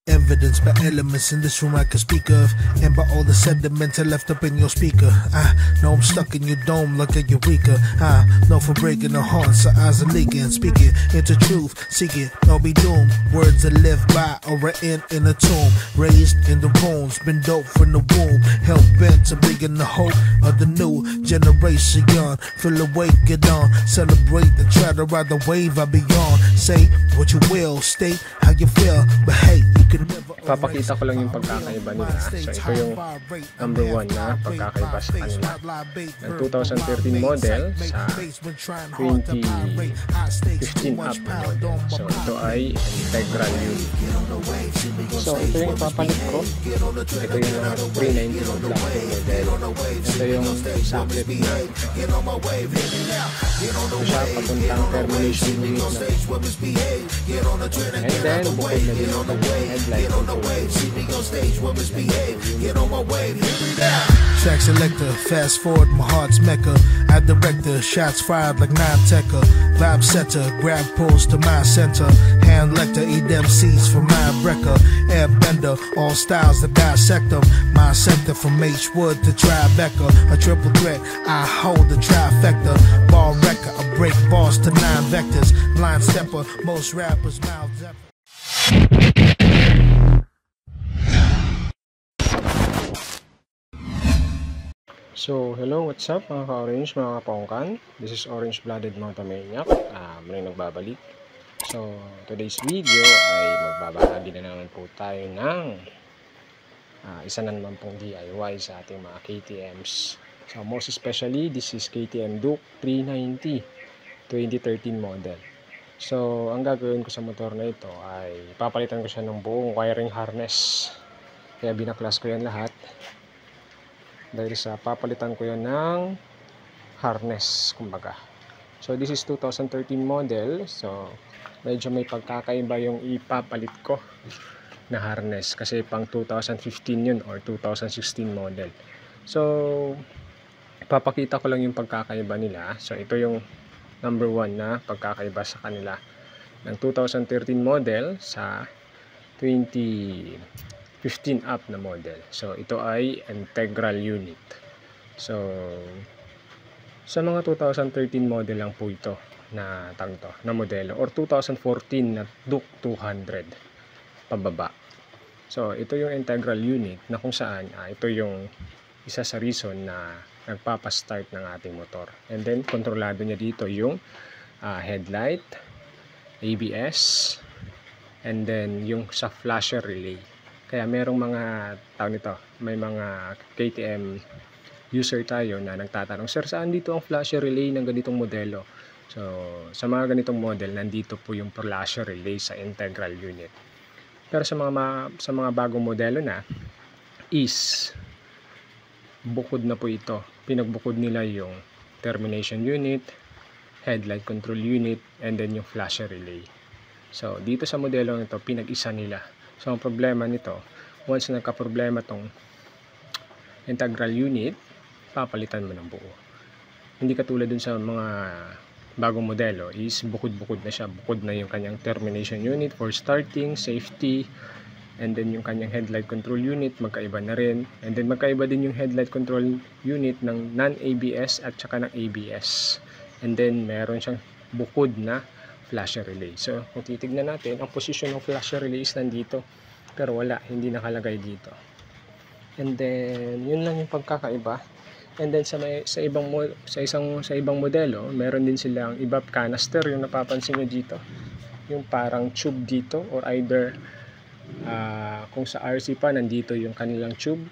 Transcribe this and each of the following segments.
Evidence by elements in this room I can speak of, and by all the sediments I left up in your speaker. I know I'm stuck in your dome like a eureka. I know for breaking the hearts, our eyes are leaking. Speaking into truth, seek it, don't be doomed. Words I live by or written in a tomb. Raised in the bones, been dope from the womb. Hell bent to bring in the hope of the new generation. Feel awake, get on, celebrate and try to ride the wave I be on. Say what you will, state how you feel, but hey, you can papakita ko lang yung pagkakaiba nila. So ito yung number 1 na pagkakaiba sa kanila. Ang 2013 model sa 2015 up na model. So ito ay integral unit. So ito yung ipapalit ko. Ito yung 390 na black model. Ito yung socket na ito siya papuntang termination unit na. And then bukod na din yung headlight. Track selector, fast forward, my heart's mecca. I director, shots fired like 9-techer. Vibe setter, grab pulls to my center. Hand lector, eat them seeds from my breaker. Airbender, all styles that dissect them. My sector from H-Wood to Tribeca. A triple threat, I hold the trifecta. Ball wrecker, I break balls to 9 vectors. Line stepper, most rappers mouth zephyr. So, hello, what's up mga ka-orange, mga kapongkan? This is Orange Blooded Motomaniac. Muli nagbabalik. So, today's video ay magbabahagi na naman po tayo ng isa na naman pong DIY sa ating mga KTMs. So, most especially, this is KTM Duke 390 2013 model. So, ang gagawin ko sa motor na ito ay papalitan ko siya ng buong wiring harness. Kaya binaklas ko yan lahat. Dahil sa papalitan ko yan ng harness, kumbaga. So this is 2013 model. So medyo may pagkakaiba yung ipapalit ko na harness kasi pang 2015 yun or 2016 model. So papakita ko lang yung pagkakaiba nila. So ito yung number 1 na pagkakaiba sa kanila ng 2013 model sa 2015 up na model. So ito ay integral unit. So sa mga 2013 model lang po ito na tagto na modelo or 2014 na Duke 200 pababa. So ito yung integral unit na kung saan ito yung isa sa reason na nagpapa-start ng ating motor. And then kontrolado niya dito yung headlight, ABS, and then yung sa flasher relay. Kaya merong mga tao nito, may mga KTM user tayo na nagtatanong, sir, saan dito ang flasher relay ng ganitong modelo? So, sa mga ganitong model, nandito po yung flasher relay sa integral unit. Pero sa mga bagong modelo na, is bukod na po ito. Pinagbukod nila yung termination unit, headlight control unit, and then yung flasher relay. So, dito sa modelo nito, pinag-isa nila. So, ang problema nito, once nagka-problema tong integral unit, papalitan mo ng buo. Hindi katulad dun sa mga bagong modelo, is bukod-bukod na siya. Bukod na yung kanyang termination unit for starting, safety, and then yung kanyang headlight control unit, magkaiba na rin. And then magkaiba din yung headlight control unit ng non-ABS at saka ng ABS. And then meron siyang bukod na flasher relay. So, kung titignan natin, ang position ng flasher relay is nandito. Pero wala, hindi nakalagay dito. And then, yun lang yung pagkakaiba. And then, sa ibang modelo, meron din silang ibang canister, yung napapansin nyo dito. Yung parang tube dito, or either, kung sa RC pa, nandito yung kanilang tube.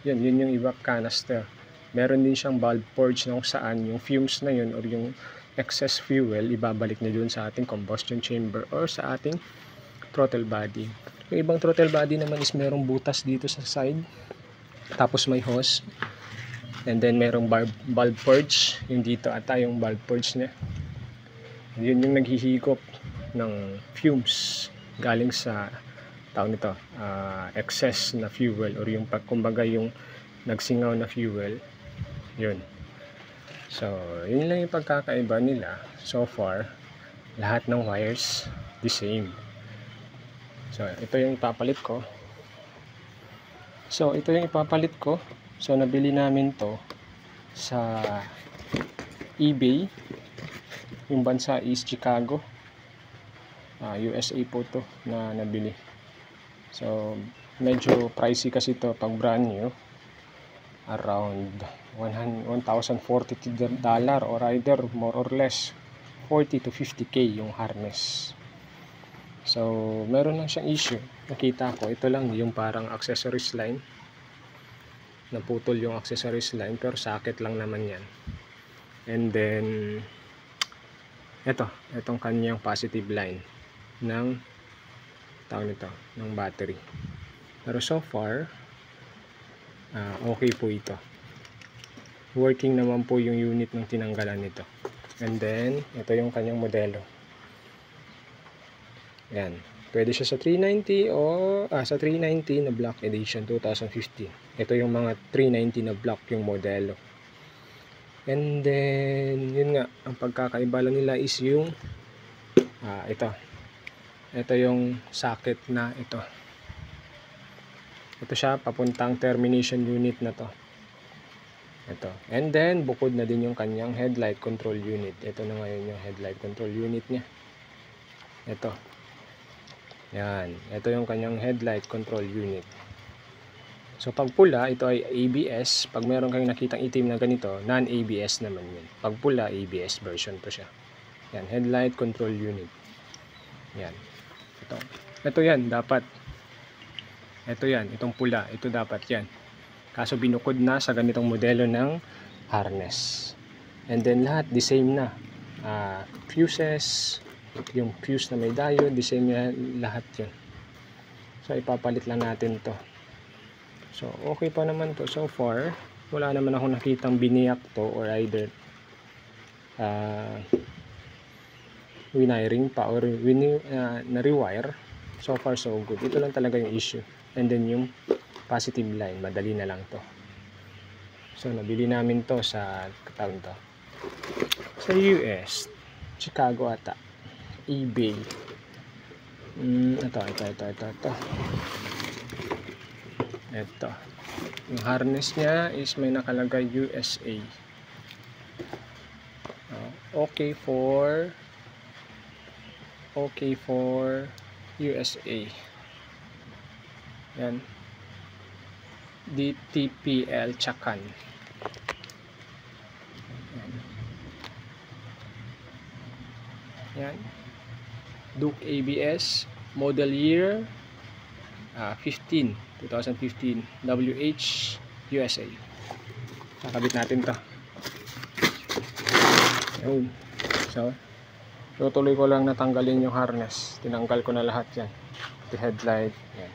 Yun yung ibang canister. Meron din siyang valve purge na kung saan yung fumes na yun, or yung excess fuel, ibabalik na dun sa ating combustion chamber or sa ating throttle body. Yung ibang throttle body naman is merong butas dito sa side, tapos may hose, and then merong valve purge, yung dito ata yung valve purge niya. Yun yung naghihigop ng fumes galing sa nito, excess na fuel or yung kumbaga yung nagsingaw na fuel. Yun. So, yun lang yung pagkakaiba nila. So far, lahat ng wires the same. So ito yung ipapalit ko. So nabili namin to sa eBay. Yung bansa is Chicago, USA po to na nabili. So medyo pricey kasi to pag brand new, around $1,040 or either more or less 40 to 50k yung harness. So meron lang siyang issue, nakita ko. Ito lang yung parang accessories line, naputol yung accessories line, pero socket lang naman yan. And then itong kanyang positive line ng ng battery. Pero so far okay po ito, working naman po yung unit ng tinanggalan nito. And then ito yung kanyang modelo. Yan, pwede siya sa 390 o sa 390 na Black Edition 2015. Ito yung mga 390 na Black yung modelo. And then yun nga, ang pagkakaiba lang nila is yung ito yung socket na ito siya papuntang termination unit na to. Ito. And then bukod na din yung kanyang headlight control unit. Ito na ngayon yung headlight control unit niya. Ito. Yan. Ito yung kanyang headlight control unit. So pag pula, ito ay ABS. Pag meron kayong nakitang itim na ganito, non-ABS naman yun. Pag pula, ABS version to siya. Yan. Headlight control unit. Yan. Ito yan. Dapat. Ito yan. Itong pula. Ito dapat yan. Kaso binukod na sa ganitong modelo ng harness. And then lahat the same na. Fuses, yung fuse na may diode, the same na lahat yun. So ipapalit lang natin to. So okay pa naman to so far. Wala naman ako nakitang biniyak to or either wiring pa or na-rewire. So far so good. Ito lang talaga yung issue. And then yung positive line, madali na lang to. So nabili namin to sa US, Chicago ata, eBay. Ito yung harness niya is may nakalagay USA. Okay for USA. Yan, DTPL Chakan. Yan. Duke ABS, model year 2015 WH USA. Nakabit natin to. Ayun. So tutuloy ko lang natanggalin yung harness. Tinanggal ko na lahat yan. The headlight. Yan.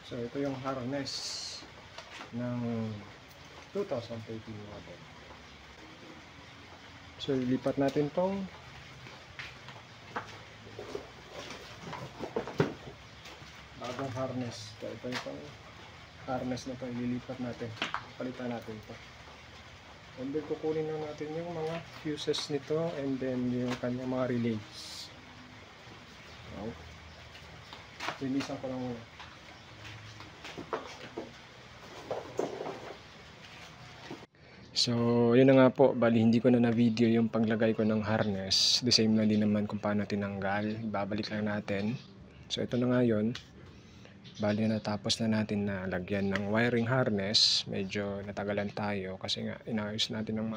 So ito yung harness ng 2013 model. So ilipat natin tong bagong harness. So ito yung harness na to, ililipat natin. Palitan natin to. And then kukunin na natin yung mga fuses nito and then yung kanyang mga relays. So, releasean ko lang muna. So, yun na nga po. Bali, hindi ko na video yung paglagay ko ng harness. The same na din naman kung paano tinanggal. Babalik lang natin. So, ito na nga yun. Bali, natapos na natin na lagyan ng wiring harness. Medyo natagalan tayo kasi nga inayos natin ng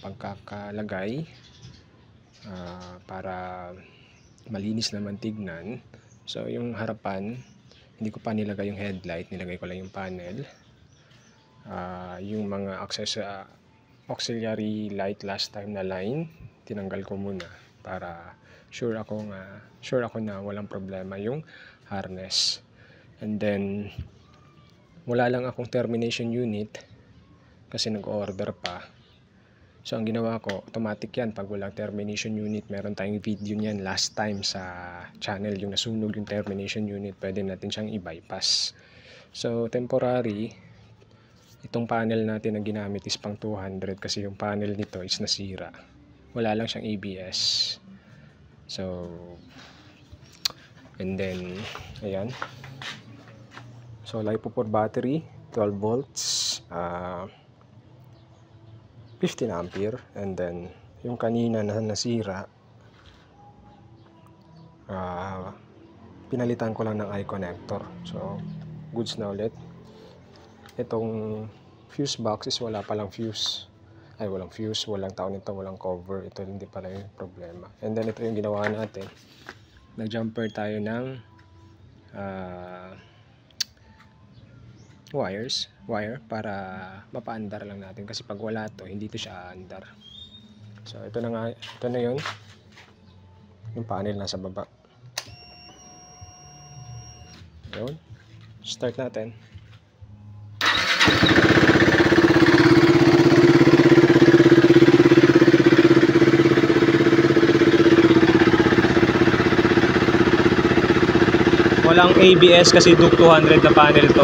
pagkakalagay para malinis naman tignan. So, yung harapan, hindi ko pa nilagay yung headlight. Nilagay ko lang yung panel. Yung mga auxiliary light last time na line, tinanggal ko muna para sure ako na walang problema yung harness. And then wala lang akong termination unit kasi nag-order pa. So ang ginawa ko, automatic yan pag walang termination unit. Meron tayong video niyan last time sa channel, yung nasunog yung termination unit, pwede natin siyang i-bypass. So temporary, itong panel natin na ginamit is pang 200 kasi yung panel nito is nasira. Wala lang siyang ABS. So and then ayan. So LiPo4 battery, 12 volts, 15 ampere, and then yung kanina na nasira, pinalitan ko lang ng eye connector. So goods na ulit. Itong fuse box is wala palang fuse. Walang fuse, walang taon nito, walang cover. Ito hindi pala yung problema. And then ito yung ginawa natin. Nag-jumper tayo ng wire para mapaandar lang natin, kasi pag wala to hindi to siya aandar. So ito na nga, ito na yun, yung panel nasa baba. Yun, start natin. Walang ABS kasi Duke 200 na panel to.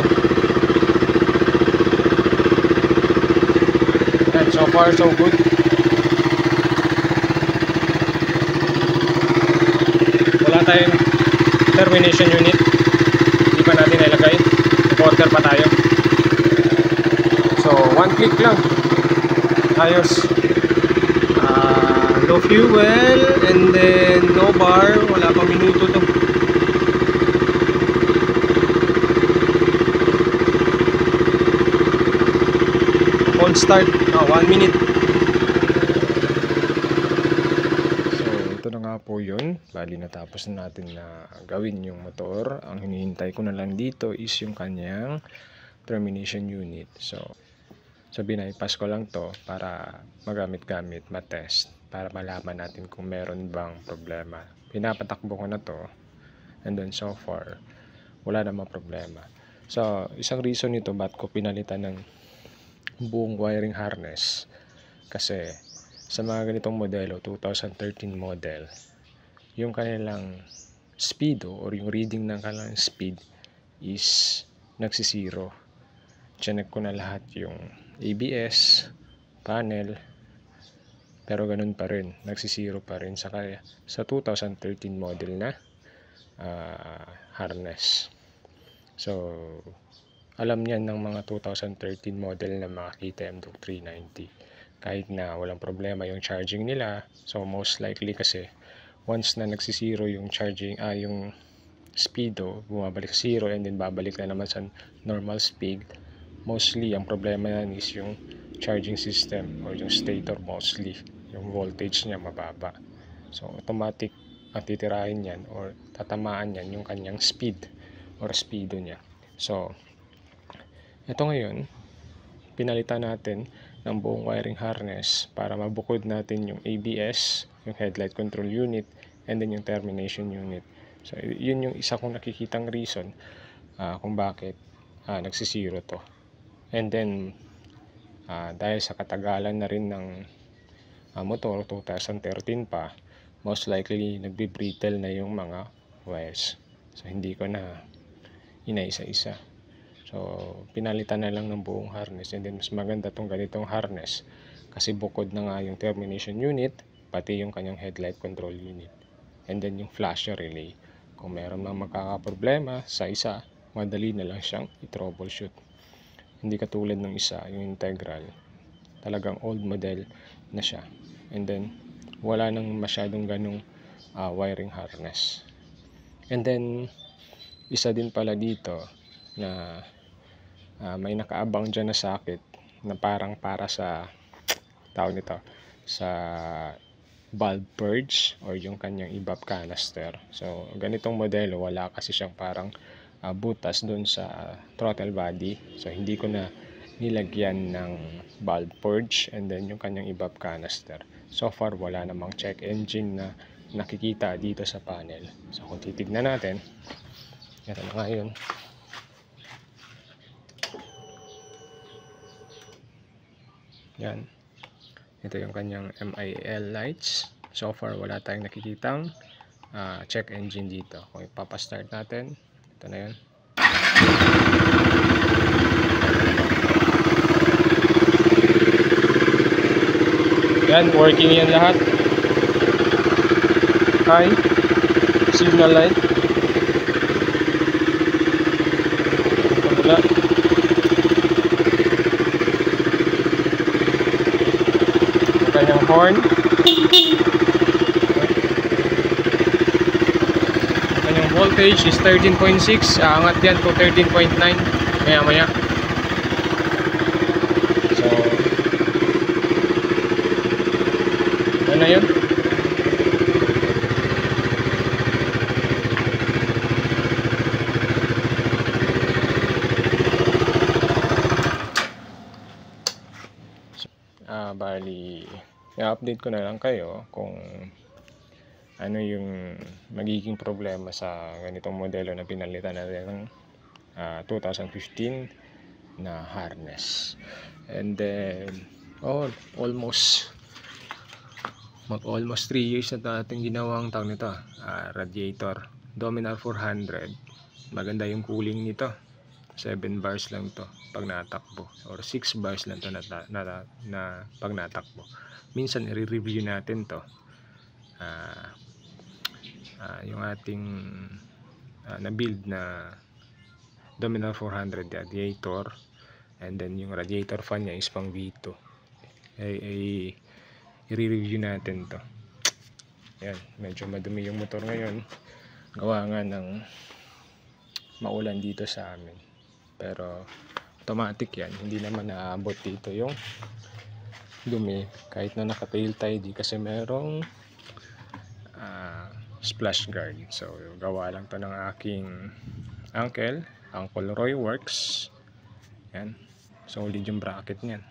And so far so good. Wala tayong termination unit. Hindi pa natin nilagay. Order pa tayo. So one click lang. Ayos. Low fuel and then no bar. Wala pa minuto to. Cold start, 1 minute. So ito na nga po yun. Bali natapos na natin na gawin yung motor. Ang hinihintay ko na lang dito is yung kanyang termination unit. So binaypass ko lang to para magamit-gamit, matest, para malaman natin kung meron bang problema. Pinapatakbo ko na to, and then so far wala namang problema. So isang reason nito ba't ko pinalitan ng buong wiring harness, kasi sa mga ganitong modelo, 2013 model, yung kanilang speedo or yung reading ng kanilang speed is nagsisiro. Chinek ko na lahat yung ABS, panel, pero ganun pa rin, nagsisiro pa rin sa 2013 model na harness. So alam niyan ng mga 2013 model na mga KTM Duke 390 kahit na walang problema yung charging nila. So most likely kasi once na nagsisiro yung charging, yung speedo, bumabalik sa zero and then babalik na naman sa normal speed, mostly ang problema yan is yung charging system or yung stator, mostly yung voltage niya mababa. So automatic ang titirahin yan or tatamaan yan yung kanyang speed or speedo niya. So ito ngayon, pinalitan natin ng buong wiring harness para mabukod natin yung ABS, yung headlight control unit, and then yung termination unit. So yun yung isa kong nakikitang reason kung bakit nagsisiro to. And then dahil sa katagalan na rin ng motor, 2013 pa, most likely nagbe-brittle na yung mga wires. So hindi ko na inaisa-isa. So pinalitan na lang ng buong harness, and then mas maganda tong ganitong harness kasi bukod na nga yung termination unit, pati yung kanyang headlight control unit, and then yung flasher relay. Kung meron mang magkakaproblema sa isa, madali na lang siyang i-troubleshoot. Hindi katulad ng isa, yung integral, talagang old model na siya, and then wala nang masyadong ganong wiring harness. And then isa din pala dito na may nakaabang dyan na socket na parang para sa tawag nito, sa valve purge or yung kanyang evap canister. So ganitong modelo, wala kasi siyang parang butas doon sa throttle body. So hindi ko na nilagyan ng valve purge and then yung kanyang evap canister. So far wala namang check engine na nakikita dito sa panel. So kung titignan natin, ito na nga yun. Yan. Ito yung kanyang MIL lights. So far wala tayong nakikitang check engine dito. Kung ipapastart natin, ito na yun. Yan, working yan lahat. High signal light. Wala. Yung kanyang horn. Yung kanyang voltage is 13.6. Aangat yan to 13.9 maya maya. So ano na yun? Bali, i-update ko na lang kayo kung ano yung magiging problema sa ganitong modelo na pinalitan natin ng 2015 na harness. And then almost 3 years na natin ginawang tawag nito, radiator Dominar 400. Maganda yung cooling nito, 7 bars lang to pag natakbo, or 6 bars lang to na pag natakbo. Minsan i-review natin to, yung ating na build na Dominar 400 radiator, and then yung radiator fan niya is pang V2. I-review natin to. Yan, medyo madumi yung motor ngayon, gawa nga ng maulan dito sa amin, pero automatic yan, hindi naman naabot dito yung dumi kahit na naka-tail tidy kasi merong splash guard. So gawa lang to ng aking Uncle Roy Works. Yan, solid yung bracket niyan.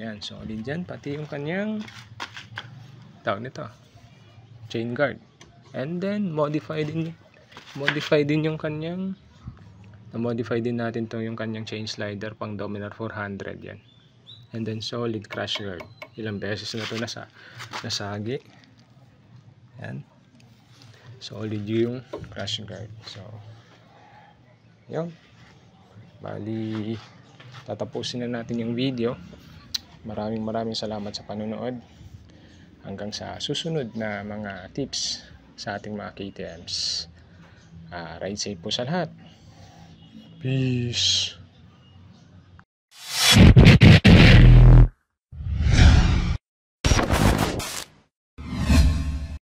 Yan, solid yan, pati yung kanyang tawag nito, chain guard. And then modify din yung kanyang na-modify din natin to yung kanyang chain slider pang Dominar 400 yan. And then solid crash guard. Ilang beses na to nasagi. Yan, solid yung crash guard. So yun, bali tatapusin na natin yung video. Maraming salamat sa panonood. Hanggang sa susunod na mga tips sa ating mga KTMs. Ride safe po sa lahat. Peace.